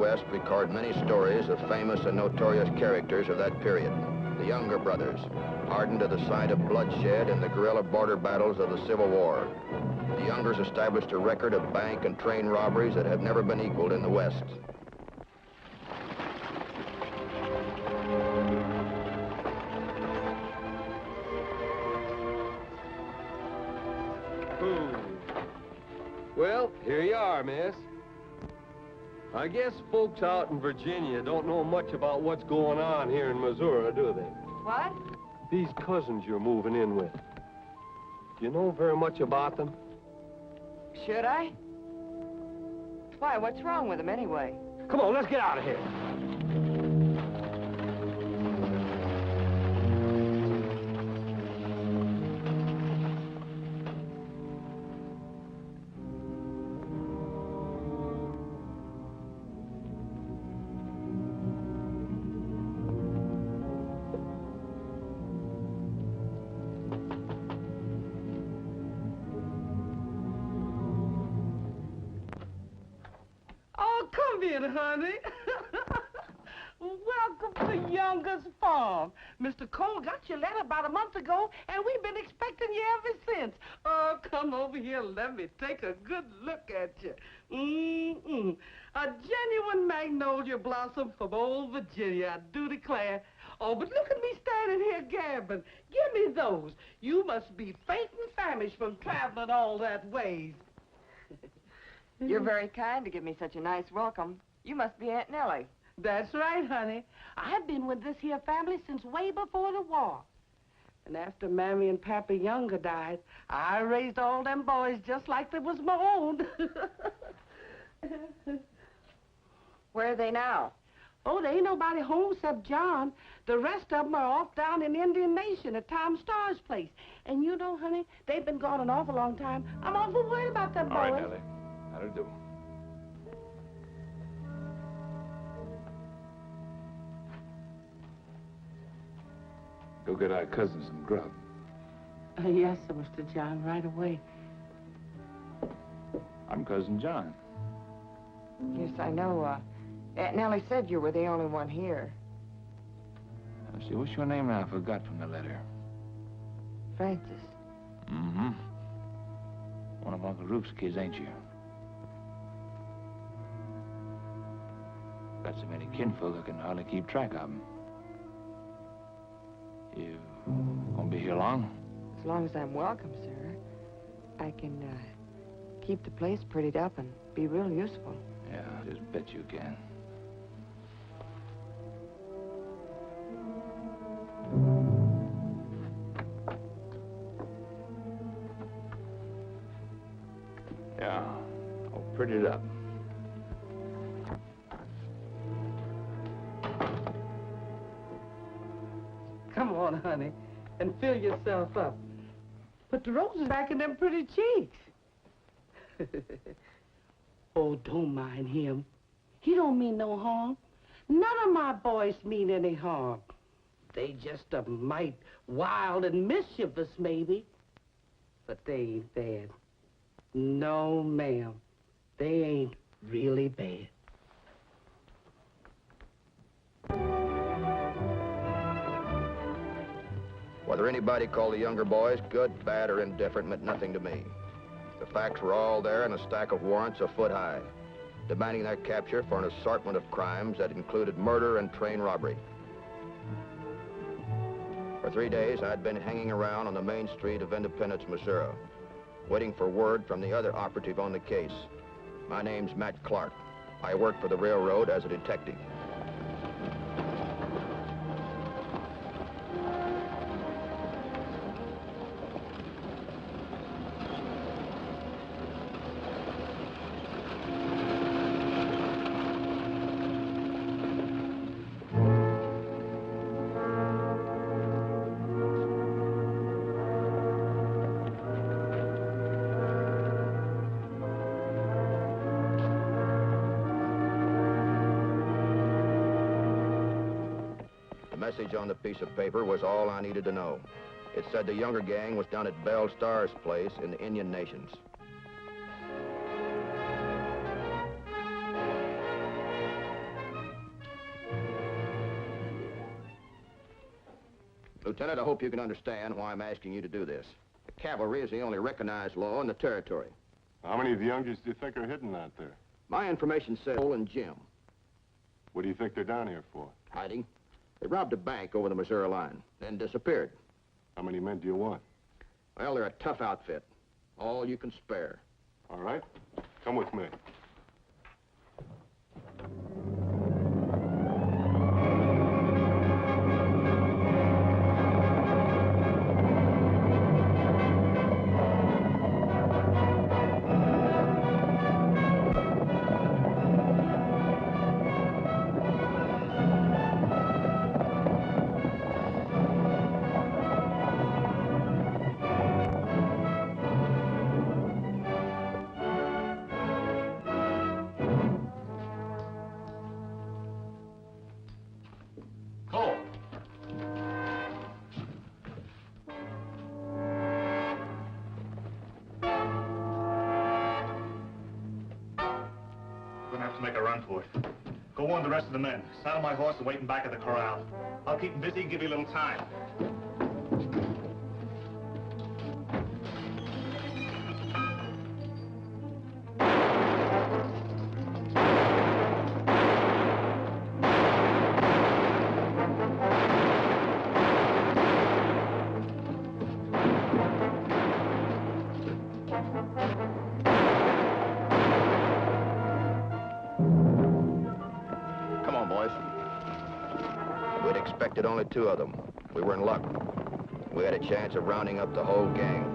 West record many stories of famous and notorious characters of that period. The Younger brothers, hardened to the sight of bloodshed in the guerrilla border battles of the Civil War. The Youngers established a record of bank and train robberies that have never been equaled in the West. Well, here you are, miss. I guess folks out in Virginia don't know much about what's going on here in Missouri, do they? What? These cousins you're moving in with. Do you know very much about them? Should I? Why, what's wrong with them anyway? Come on, let's get out of here. Honey. Welcome to Younger's Farm. Mr. Cole got your letter about a month ago, and we've been expecting you ever since. Oh, come over here and let me take a good look at you. A genuine magnolia blossom from old Virginia, I do declare. Oh, but look at me standing here gabbing. Give me those. You must be faint and famished from traveling all that ways. You're very kind to give me such a nice welcome. You must be Aunt Nellie. That's right, honey. I've been with this here family since way before the war. And after Mammy and Papa Younger died, I raised all them boys just like they was my own. Where are they now? Oh, there ain't nobody home except John. The rest of them are off down in Indian Nation at Tom Starr's place. And you know, honey, they've been gone an awful long time. I'm awful worried about them boys. All right, Nellie. That'll do. Go get our cousins some grub. Yes, sir, Mr. John, right away. I'm Cousin John. Yes, I know. Aunt Nellie said you were the only one here. Let's see, what's your name now? I forgot from the letter. Francis. Mm-hmm. One of Uncle Rupe's kids, ain't you? Got so many kinfolk, I can hardly keep track of them. You gonna be here long? As long as I'm welcome, sir. I can keep the place prettied up and be real useful. Yeah, just bet you can. Yeah, I'll pretty it up. Come on, honey, and fill yourself up. Put the roses back in them pretty cheeks. Oh, don't mind him. He don't mean no harm. None of my boys mean any harm. They just a mite wild and mischievous, maybe. But they ain't bad. No, ma'am. They ain't really bad. Whether anybody called the Younger boys good, bad, or indifferent meant nothing to me. The facts were all there in a stack of warrants a foot high, demanding their capture for an assortment of crimes that included murder and train robbery. For 3 days, I'd been hanging around on the main street of Independence, Missouri, waiting for word from the other operative on the case. My name's Matt Clark. I work for the railroad as a detective. The message on the piece of paper was all I needed to know. It said the Younger gang was down at Belle Starr's place in the Indian Nations. Lieutenant, I hope you can understand why I'm asking you to do this. The cavalry is the only recognized law in the territory. How many of the youngsters do you think are hidden out there? My information says Cole and Jim. What do you think they're down here for? Hiding. They robbed a bank over the Missouri line, then disappeared. How many men do you want? Well, they're a tough outfit. All you can spare. All right. Come with me. To make a run for it. Go warn the rest of the men. Saddle my horse and wait in back of the corral. I'll keep him busy and give you a little time. We'd expected only 2 of them. We were in luck. We had a chance of rounding up the whole gang.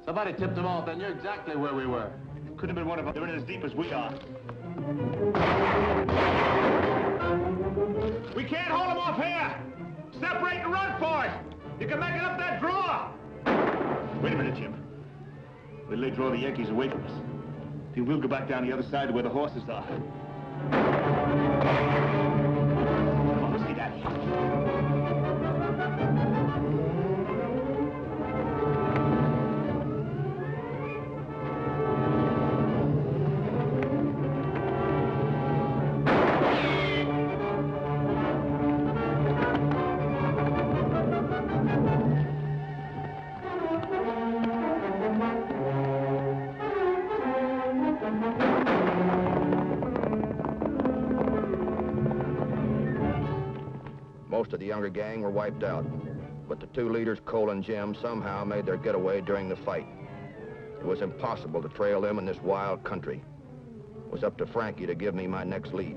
Somebody tipped them off. They knew exactly where we were. Could have been one of them. They're in as deep as we are. We can't hold them off here! Separate and run for it! You can make it up that draw! Wait a minute, Jim. Wait till they draw the Yankees away from us. Then we'll go back down the other side to where the horses are. Come on, let's see that. Most of the younger gang were wiped out, but the 2 leaders, Cole and Jim, somehow made their getaway during the fight. It was impossible to trail them in this wild country. It was up to Frankie to give me my next lead.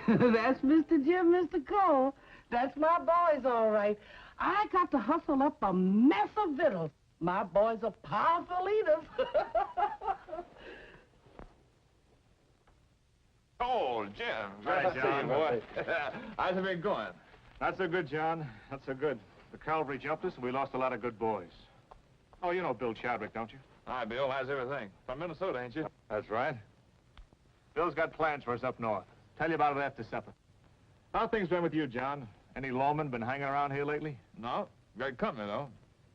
That's Mr. Jim, Mr. Cole. That's my boys, all right. I got to hustle up a mess of victuals. My boys are powerful eaters. Oh, Jim. Hi, Glad to see John. you, boy. How's it been going? Not so good, John. Not so good. The cavalry jumped us, and we lost a lot of good boys. Oh, you know Bill Chadwick, don't you? Hi, Bill. How's everything? From Minnesota, ain't you? That's right. Bill's got plans for us up north. Tell you about it after supper. How things been with you, John? Any lawmen been hanging around here lately? No. Great company, though.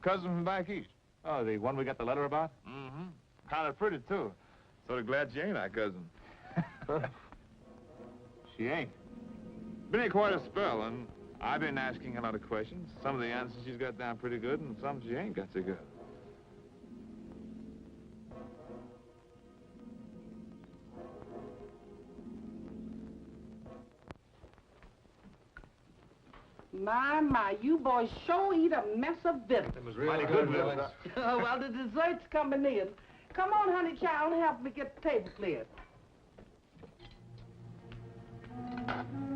Cousin from back east. Oh, the one we got the letter about? Mm-hmm. Kind of pretty, too. Sort of glad she ain't our cousin. She ain't. Been here quite a spell, and I've been asking a lot of questions. Some of the answers she's got down pretty good, and some she ain't got so good. My, you boys sure eat a mess of victuals. It was real Mighty good, good, Millie. Well, the dessert's coming in. Come on, honey child, help me get the table cleared. Thank you.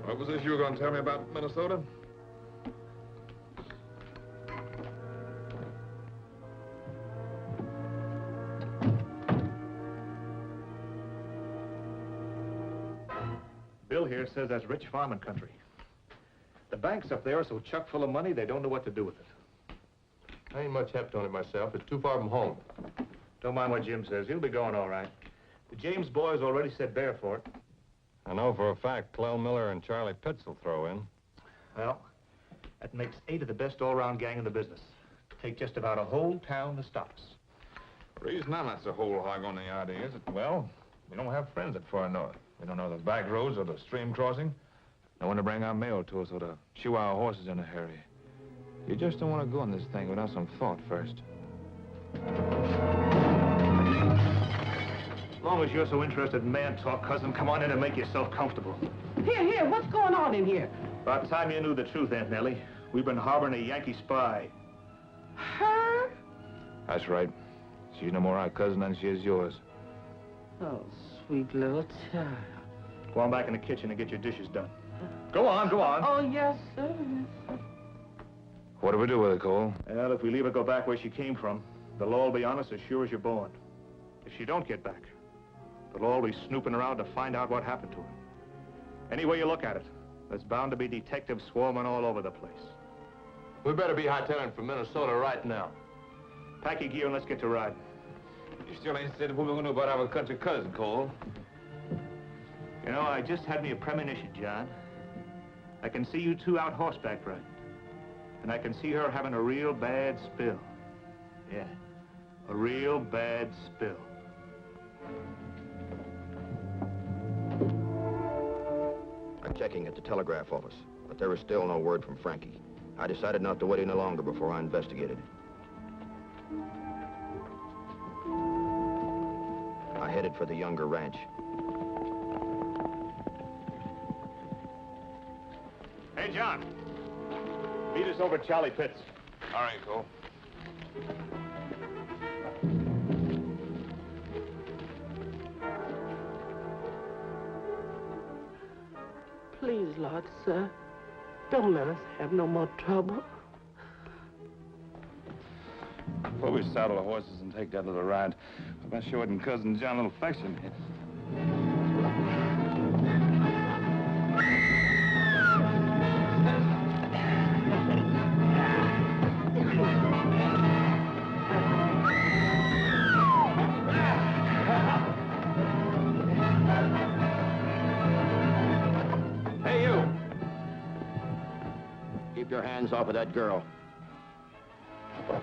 What was this you were going to tell me about Minnesota? Bill here says that's rich farming country. The banks up there are so chock full of money, they don't know what to do with it. I ain't much hep on it myself. It's too far from home. Don't mind what Jim says. He'll be going all right. The James boys already said bear for it. I know for a fact Clell Miller and Charlie Pitts will throw in. Well, that makes 8 of the best all-round gang in the business. Take just about a whole town to stop us. The reason I'm not so whole hog on the idea is that, well, we don't have friends that far north. We don't know the back roads or the stream crossing. No one to bring our mail to us or to shoe our horses in a hurry. You just don't want to go on this thing without some thought first. As long as you're so interested in man talk, cousin, come on in and make yourself comfortable. Here, what's going on in here? About time you knew the truth, Aunt Nellie. We've been harboring a Yankee spy. Her? That's right. She's no more our cousin than she is yours. Oh, sweet little child. Go on back in the kitchen and get your dishes done. Go on, go on. Oh, yes, sir. What do we do with her, Cole? Well, if we leave her go back where she came from, they'll all be on us as sure as you're born. If she don't get back, they'll all be snooping around to find out what happened to her. Any way you look at it, there's bound to be detectives swarming all over the place. We better be hightailing from Minnesota right now. Pack your gear and let's get to riding. You still ain't said what we're going to do about our country cousin, Cole. You know, I just had me a premonition, John. I can see you two out horseback riding. And I can see her having a real bad spill. Yeah, a real bad spill. I'm checking at the telegraph office, but there was still no word from Frankie. I decided not to wait any longer before I investigated. I headed for the Younger ranch. Hey, John. Meet us over at Charlie Pitts. All right, Cole. Please, Lord, sir, don't let us have no more trouble. Before we saddle the horses and take that little ride, I've been showing Cousin John a little affection here. Hey, you! Keep your hands off of that girl. All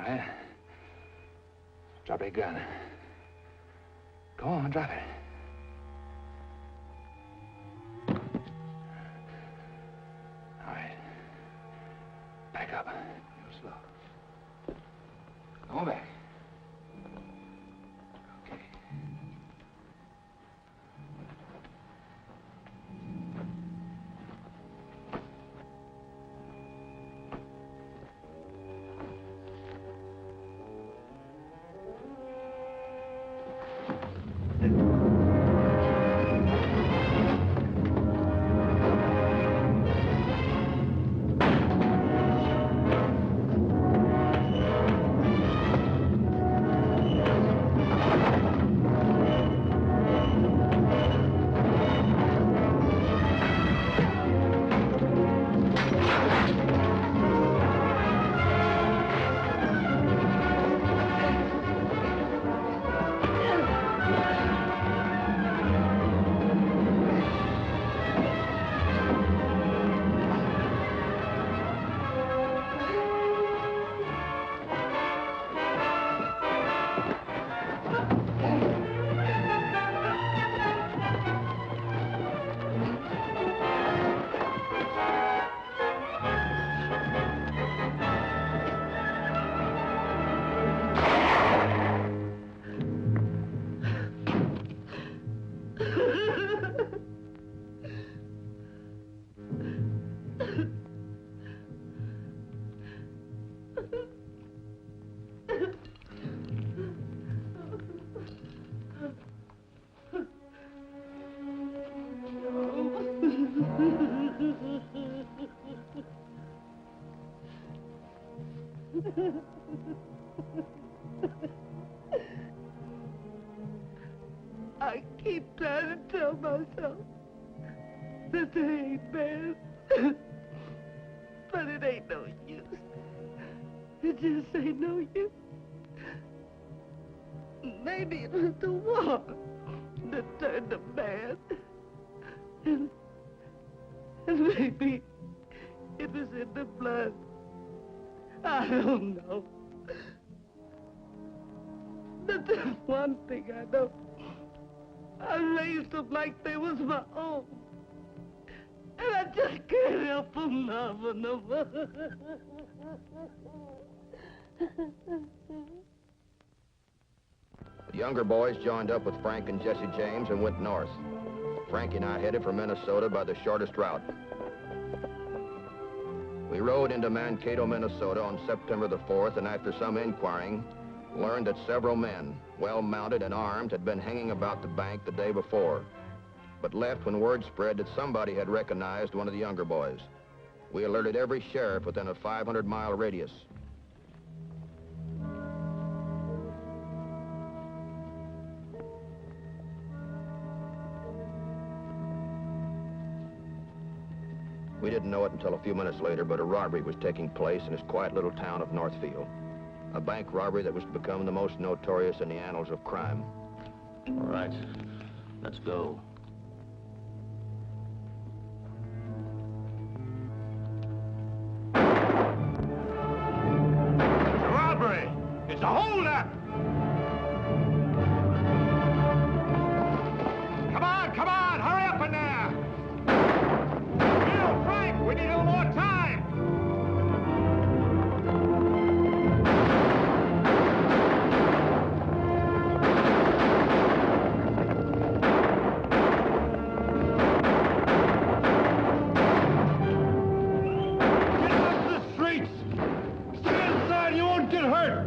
right. Drop your gun. Go on, drop it. All right. Back up. Real slow. Come on back. Okay. I keep trying to tell myself that they ain't bad. But it ain't no use. It just ain't no use. Maybe it was the war that turned them bad. And maybe it was in the blood. I don't know. But there's one thing I know. I raised them like they was my own. And I just can't help from loving them. The younger boys joined up with Frank and Jesse James and went north. Frankie and I headed for Minnesota by the shortest route. We rode into Mankato, Minnesota on September the 4th, and after some inquiring, learned that several men, well-mounted and armed, had been hanging about the bank the day before, but left when word spread that somebody had recognized one of the younger boys. We alerted every sheriff within a 500-mile radius. We didn't know it until a few minutes later, but a robbery was taking place in this quiet little town of Northfield. A bank robbery that was to become the most notorious in the annals of crime. All right, let's go. It's a robbery! It's a holdup! Come on, hurry up in there! Bill, Frank, we need a little more time! Get off the streets! Stay inside, you won't get hurt!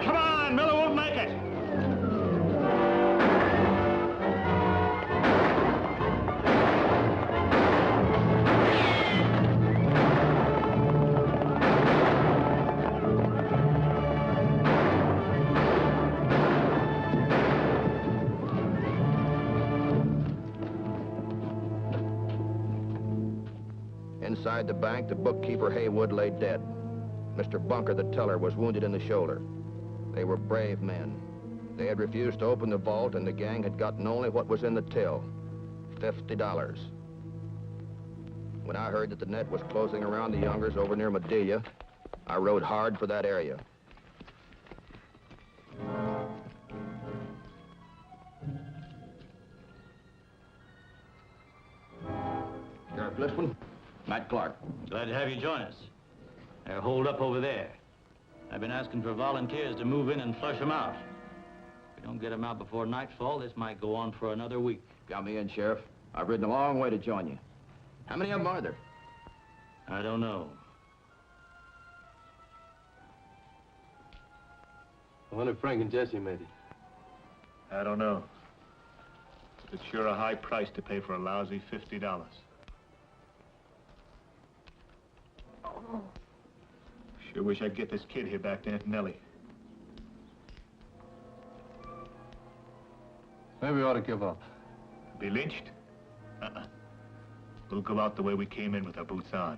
Come on, Miller won't make it. Inside the bank, the bookkeeper Haywood lay dead. Mr. Bunker, the teller, was wounded in the shoulder. They were brave men. They had refused to open the vault, and the gang had gotten only what was in the till, $50. When I heard that the net was closing around the Youngers over near Madelia, I rode hard for that area. Sheriff Listman? Matt Clark. Glad to have you join us. They're holed up over there. I've been asking for volunteers to move in and flush them out. If we don't get them out before nightfall, this might go on for another week. Got me in, Sheriff. I've ridden a long way to join you. How many of them are there? I don't know. I wonder if Frank and Jesse made it. I don't know. But it's sure a high price to pay for a lousy $50. Sure wish I'd get this kid here back to Aunt Nellie. Maybe we ought to give up. Be lynched? We'll go out the way we came in with our boots on.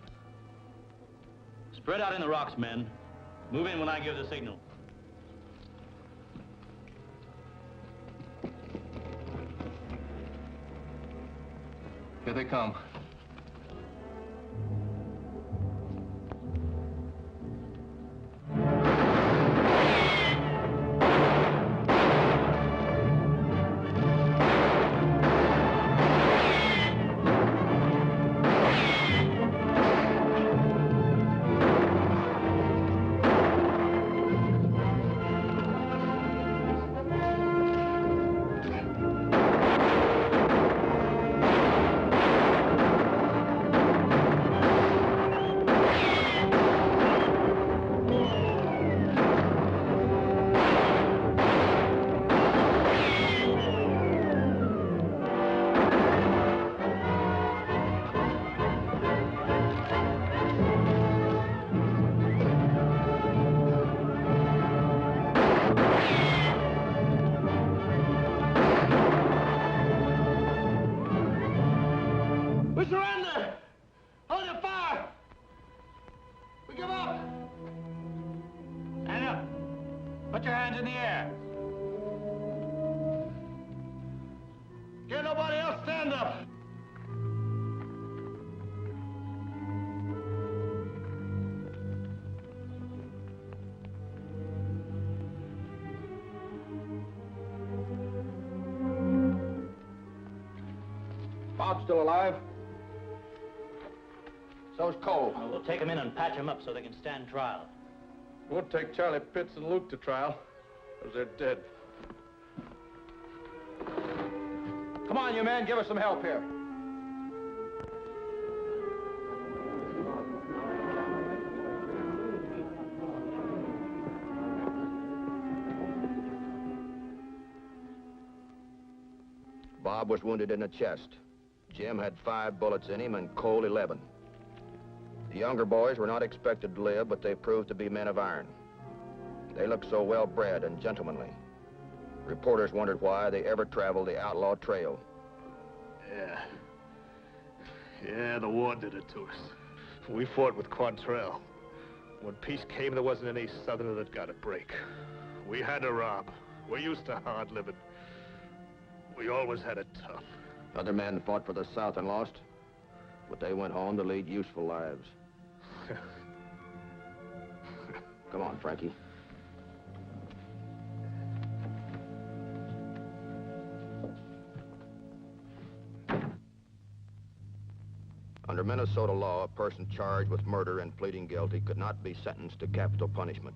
Spread out in the rocks, men. Move in when I give the signal. Here they come. We surrender! Hold your fire! We give up! Stand up. Put your hands in the air. Can't nobody else stand up! Bob's still alive? So's Cole. We'll take them in and patch them up so they can stand trial. We'll take Charlie Pitts and Luke to trial, because they're dead. Come on, you men, give us some help here. Bob was wounded in the chest. Jim had 5 bullets in him and Cole 11. The younger boys were not expected to live, but they proved to be men of iron. They looked so well-bred and gentlemanly. Reporters wondered why they ever traveled the outlaw trail. Yeah, the war did it to us. We fought with Quantrell. When peace came, there wasn't any Southerner that got a break. We had to rob. We're used to hard living. We always had it tough. Other men fought for the South and lost, but they went home to lead useful lives. Come on, Frankie. Under Minnesota law, a person charged with murder and pleading guilty could not be sentenced to capital punishment.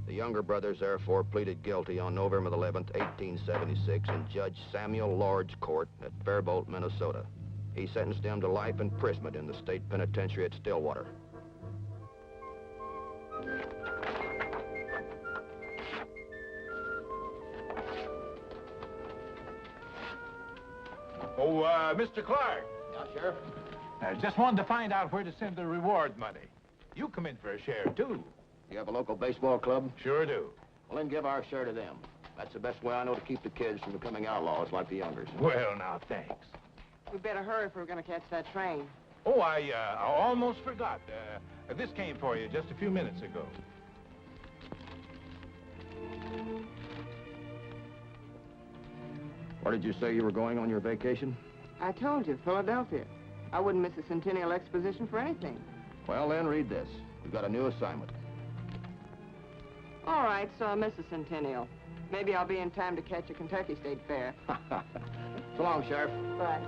The younger brothers, therefore, pleaded guilty on November 11th, 1876, in Judge Samuel Lord's court at Faribault, Minnesota. He sentenced them to life imprisonment in the state penitentiary at Stillwater. Oh, Mr. Clark. Yeah, Sheriff? Just wanted to find out where to send the reward money. You come in for a share, too. You have a local baseball club? Sure do. Well, then give our share to them. That's the best way I know to keep the kids from becoming outlaws like the youngers. Well, now, thanks. We better hurry if we're going to catch that train. Oh, I almost forgot. This came for you just a few minutes ago. Where did you say you were going on your vacation? I told you, Philadelphia. I wouldn't miss a Centennial Exposition for anything. Well, then, read this. We've got a new assignment. All right, so I miss a Centennial. Maybe I'll be in time to catch a Kentucky State Fair. So long, Sheriff. Bye.